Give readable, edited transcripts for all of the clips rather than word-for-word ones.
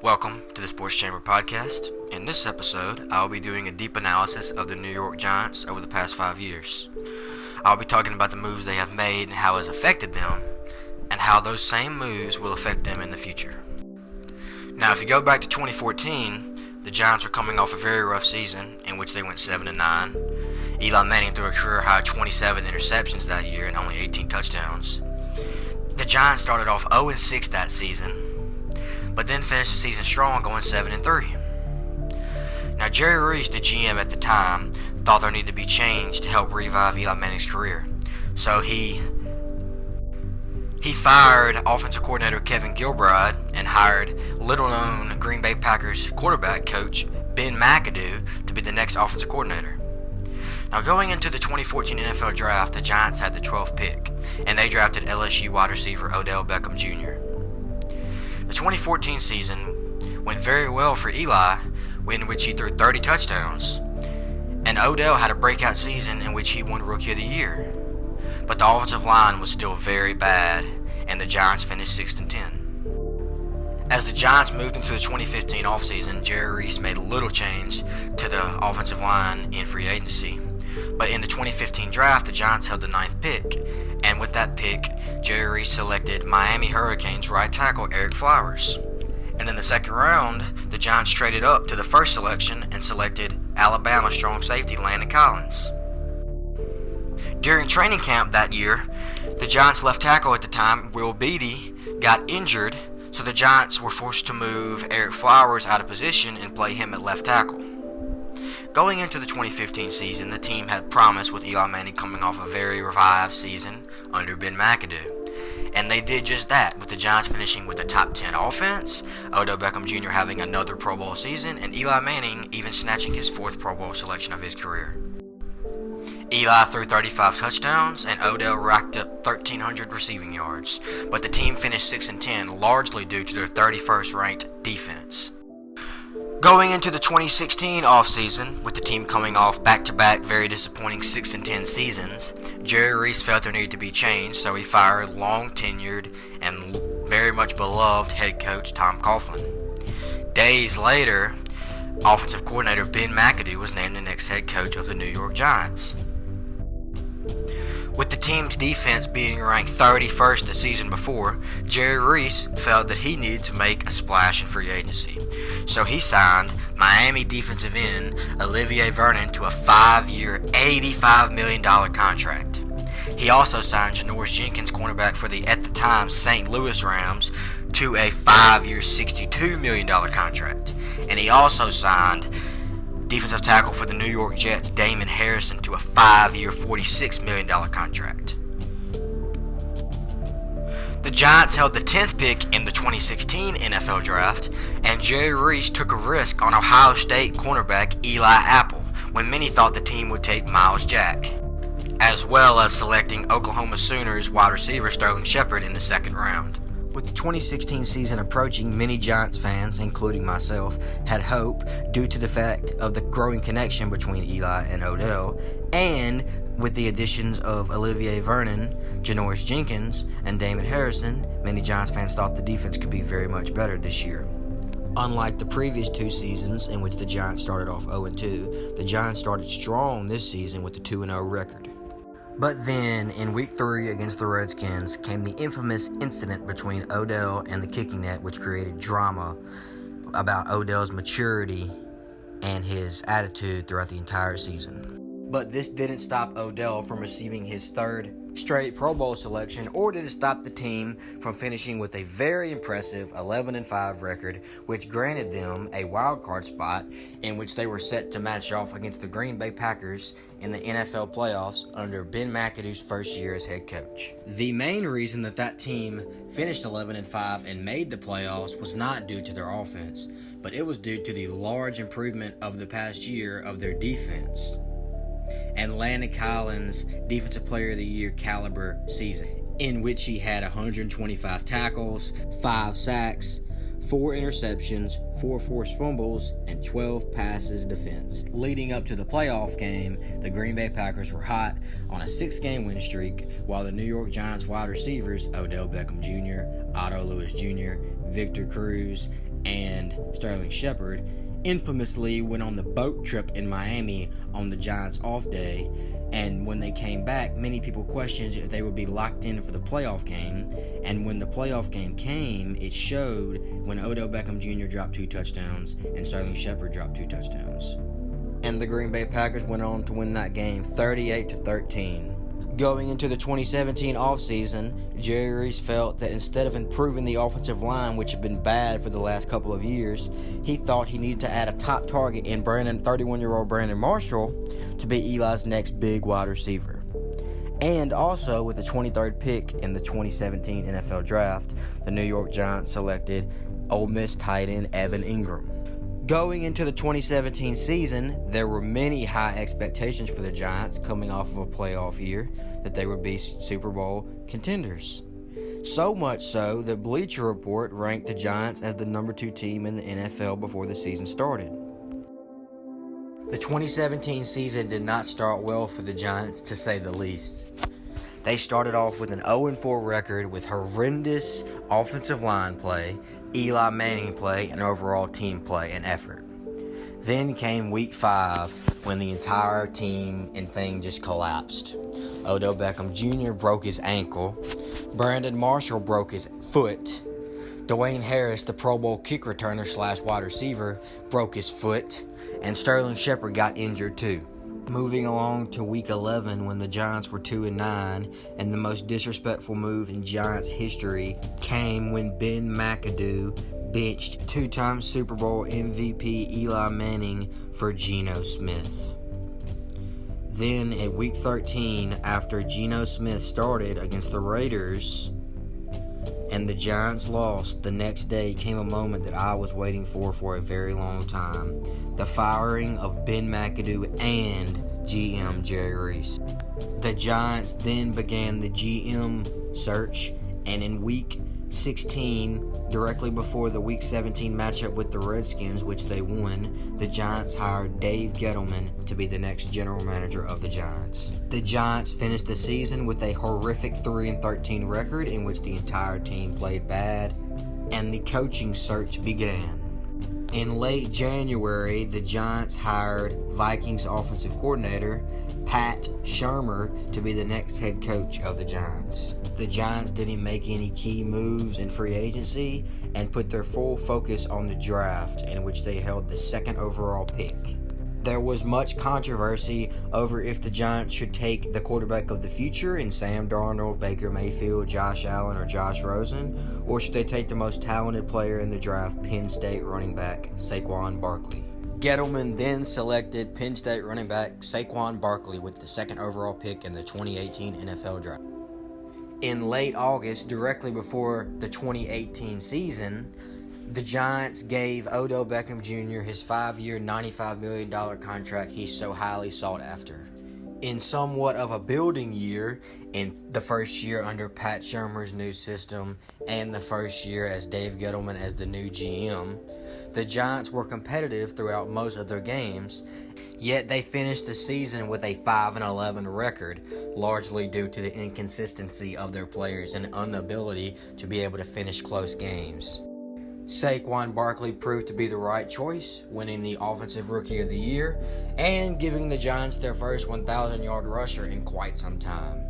Welcome to the Sports Chamber Podcast. In this episode, I'll be doing a deep analysis of the New York Giants over the past 5 years. I'll be talking about the moves they have made and how it has affected them, and how those same moves will affect them in the future. Now, if you go back to 2014, the Giants were coming off a very rough season in which they went 7-9. Eli Manning threw a career-high 27 interceptions that year and only 18 touchdowns. The Giants started off 0-6 that season, but then finished the season strong, going 7-3. Now, Jerry Reese, the GM at the time, thought there needed to be change to help revive Eli Manning's career. So he fired offensive coordinator Kevin Gilbride and hired little-known Green Bay Packers quarterback coach Ben McAdoo to be the next offensive coordinator. Now, going into the 2014 NFL Draft, the Giants had the 12th pick, and they drafted LSU wide receiver Odell Beckham Jr. The 2014 season went very well for Eli, in which he threw 30 touchdowns, and Odell had a breakout season in which he won Rookie of the Year. But the offensive line was still very bad, and the Giants finished 6-10. As the Giants moved into the 2015 offseason, Jerry Reese made a little change to the offensive line in free agency. But in the 2015 draft, the Giants held the 9th pick, and with that pick, Jerry Reese selected Miami Hurricanes right tackle Ereck Flowers. And in the second round, the Giants traded up to the first selection and selected Alabama strong safety Landon Collins. During training camp that year, the Giants left tackle at the time, Will Beatty, got injured, so the Giants were forced to move Ereck Flowers out of position and play him at left tackle. Going into the 2015 season, the team had promise with Eli Manning coming off a very revived season under Ben McAdoo. And they did just that, with the Giants finishing with a top 10 offense, Odell Beckham Jr. having another Pro Bowl season, and Eli Manning even snatching his 4th Pro Bowl selection of his career. Eli threw 35 touchdowns, and Odell racked up 1,300 receiving yards, but the team finished 6-10, largely due to their 31st ranked defense. Going into the 2016 offseason, with the team coming off back-to-back very disappointing 6-10 seasons, Jerry Reese felt there needed to be change, so he fired long-tenured and very much beloved head coach Tom Coughlin. Days later, offensive coordinator Ben McAdoo was named the next head coach of the New York Giants. With the team's defense being ranked 31st the season before, Jerry Reese felt that he needed to make a splash in free agency. So he signed Miami defensive end Olivier Vernon to a 5-year, $85 million contract. He also signed Janoris Jenkins, cornerback for the, at the time, St. Louis Rams, to a 5-year, $62 million contract. And he also signed defensive tackle for the New York Jets, Damon Harrison, to a 5-year, $46 million contract. The Giants held the 10th pick in the 2016 NFL Draft, and Jerry Reese took a risk on Ohio State cornerback Eli Apple, when many thought the team would take Miles Jack, as well as selecting Oklahoma Sooners wide receiver Sterling Shepard in the 2nd round. With the 2016 season approaching, many Giants fans, including myself, had hope due to the fact of the growing connection between Eli and Odell, and with the additions of Olivier Vernon, Janoris Jenkins, and Damon Harrison, many Giants fans thought the defense could be very much better this year. Unlike the previous 2 seasons in which the Giants started off 0-2, the Giants started strong this season with a 2-0 record. But then, in Week 3 against the Redskins, came the infamous incident between Odell and the kicking net, which created drama about Odell's maturity and his attitude throughout the entire season. But this didn't stop Odell from receiving his 3rd straight Pro Bowl selection, or did it stop the team from finishing with a very impressive 11-5 record, which granted them a wild card spot in which they were set to match off against the Green Bay Packers in the NFL playoffs under Ben McAdoo's first year as head coach. The main reason that team finished 11-5 and made the playoffs was not due to their offense, but it was due to the large improvement of the past year of their defense and Landon Collins' Defensive Player of the Year caliber season, in which he had 125 tackles, 5 sacks, 4 interceptions, 4 forced fumbles, and 12 passes defensed. Leading up to the playoff game, the Green Bay Packers were hot on a 6-game win streak, while the New York Giants wide receivers Odell Beckham Jr., Otto Lewis Jr., Victor Cruz, and Sterling Shepard, infamously went on the boat trip in Miami on the Giants' off day, and when they came back, many people questioned if they would be locked in for the playoff game, and when the playoff game came, it showed when Odell Beckham Jr. dropped 2 touchdowns and Sterling Shepard dropped 2 touchdowns. And the Green Bay Packers went on to win that game 38-13. Going into the 2017 offseason, Jerry Reese felt that instead of improving the offensive line, which had been bad for the last couple of years, he thought he needed to add a top target in 31-year-old Brandon Marshall to be Eli's next big wide receiver. And also, with the 23rd pick in the 2017 NFL Draft, the New York Giants selected Ole Miss tight end Evan Ingram. Going into the 2017 season, there were many high expectations for the Giants coming off of a playoff year that they would be Super Bowl contenders. So much so that Bleacher Report ranked the Giants as the number 2 team in the NFL before the season started. The 2017 season did not start well for the Giants, to say the least. They started off with an 0-4 record with horrendous offensive line play, Eli Manning play, and overall team play and effort. Then came week 5 when the entire team and thing just collapsed. Odell Beckham Jr. broke his ankle. Brandon Marshall broke his foot. Dwayne Harris, the Pro Bowl kick returner / wide receiver, broke his foot. And Sterling Shepard got injured too. Moving along to week 11 when the Giants were 2-9, and the most disrespectful move in Giants history came when Ben McAdoo benched 2-time Super Bowl MVP Eli Manning for Geno Smith. Then at week 13, after Geno Smith started against the Raiders and the Giants lost, the next day came a moment that I was waiting for a very long time. The firing of Ben McAdoo and GM Jerry Reese. The Giants then began the GM search, and in week 16, directly before the week 17 matchup with the Redskins, which they won, the Giants hired Dave Gettleman to be the next general manager of the Giants. The Giants finished the season with a horrific 3-13 record in which the entire team played bad, and the coaching search began. In late January, the Giants hired Vikings offensive coordinator Pat Shurmur to be the next head coach of the Giants. The Giants didn't make any key moves in free agency and put their full focus on the draft, in which they held the 2nd overall pick. There was much controversy over if the Giants should take the quarterback of the future in Sam Darnold, Baker Mayfield, Josh Allen, or Josh Rosen, or should they take the most talented player in the draft, Penn State running back Saquon Barkley. Gettleman then selected Penn State running back Saquon Barkley with the 2nd overall pick in the 2018 NFL Draft. In late August, directly before the 2018 season, the Giants gave Odell Beckham Jr. his 5-year, $95 million contract he's so highly sought after. In somewhat of a building year, in the first year under Pat Shurmur's new system and the first year as Dave Gettleman as the new GM, the Giants were competitive throughout most of their games, yet they finished the season with a 5-11 record, largely due to the inconsistency of their players and inability to be able to finish close games. Saquon Barkley proved to be the right choice, winning the Offensive Rookie of the Year and giving the Giants their first 1,000-yard rusher in quite some time.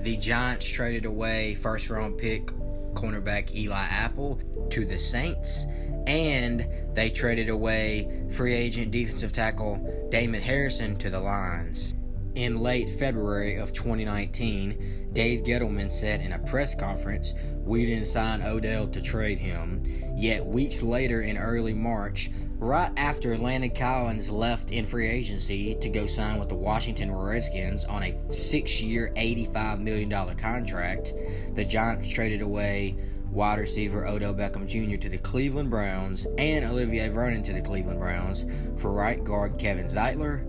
The Giants traded away first-round pick cornerback Eli Apple to the Saints, and they traded away free agent defensive tackle Damon Harrison to the Lions. In late February of 2019, Dave Gettleman said in a press conference, "We didn't sign Odell to trade him." Yet weeks later in early March, right after Landon Collins left in free agency to go sign with the Washington Redskins on a 6-year, $85 million contract, the Giants traded away wide receiver Odell Beckham Jr. to the Cleveland Browns and Olivier Vernon to the Cleveland Browns for right guard Kevin Zeitler,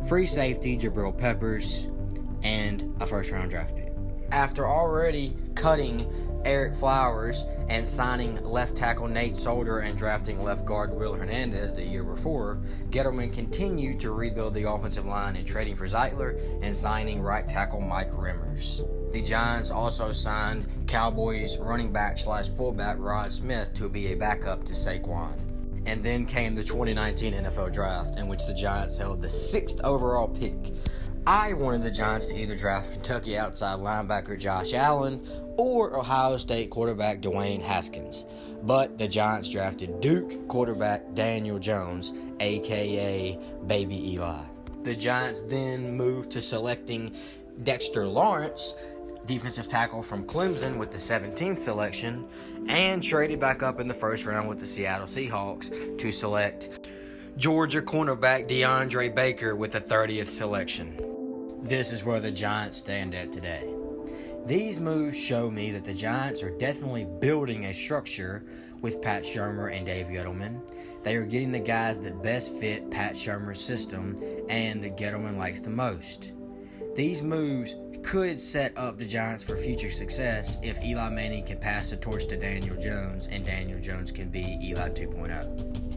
free safety Jabril Peppers, and a first-round draft pick. After already cutting Eric Flowers and signing left tackle Nate Solder and drafting left guard Will Hernandez the year before, Gettleman continued to rebuild the offensive line in trading for Zeitler and signing right tackle Mike Remmers. The Giants also signed Cowboys running back / fullback Rod Smith to be a backup to Saquon. And then came the 2019 NFL Draft, in which the Giants held the 6th overall pick. I wanted the Giants to either draft Kentucky outside linebacker Josh Allen or Ohio State quarterback Dwayne Haskins. But the Giants drafted Duke quarterback Daniel Jones, aka Baby Eli. The Giants then moved to selecting Dexter Lawrence, defensive tackle from Clemson, with the 17th selection, and traded back up in the first round with the Seattle Seahawks to select Georgia cornerback DeAndre Baker with the 30th selection. This is where the Giants stand at today. These moves show me that the Giants are definitely building a structure with Pat Shurmur and Dave Gettleman. They are getting the guys that best fit Pat Shurmur's system and that Gettleman likes the most. These moves could set up the Giants for future success if Eli Manning can pass the torch to Daniel Jones and Daniel Jones can be Eli 2.0.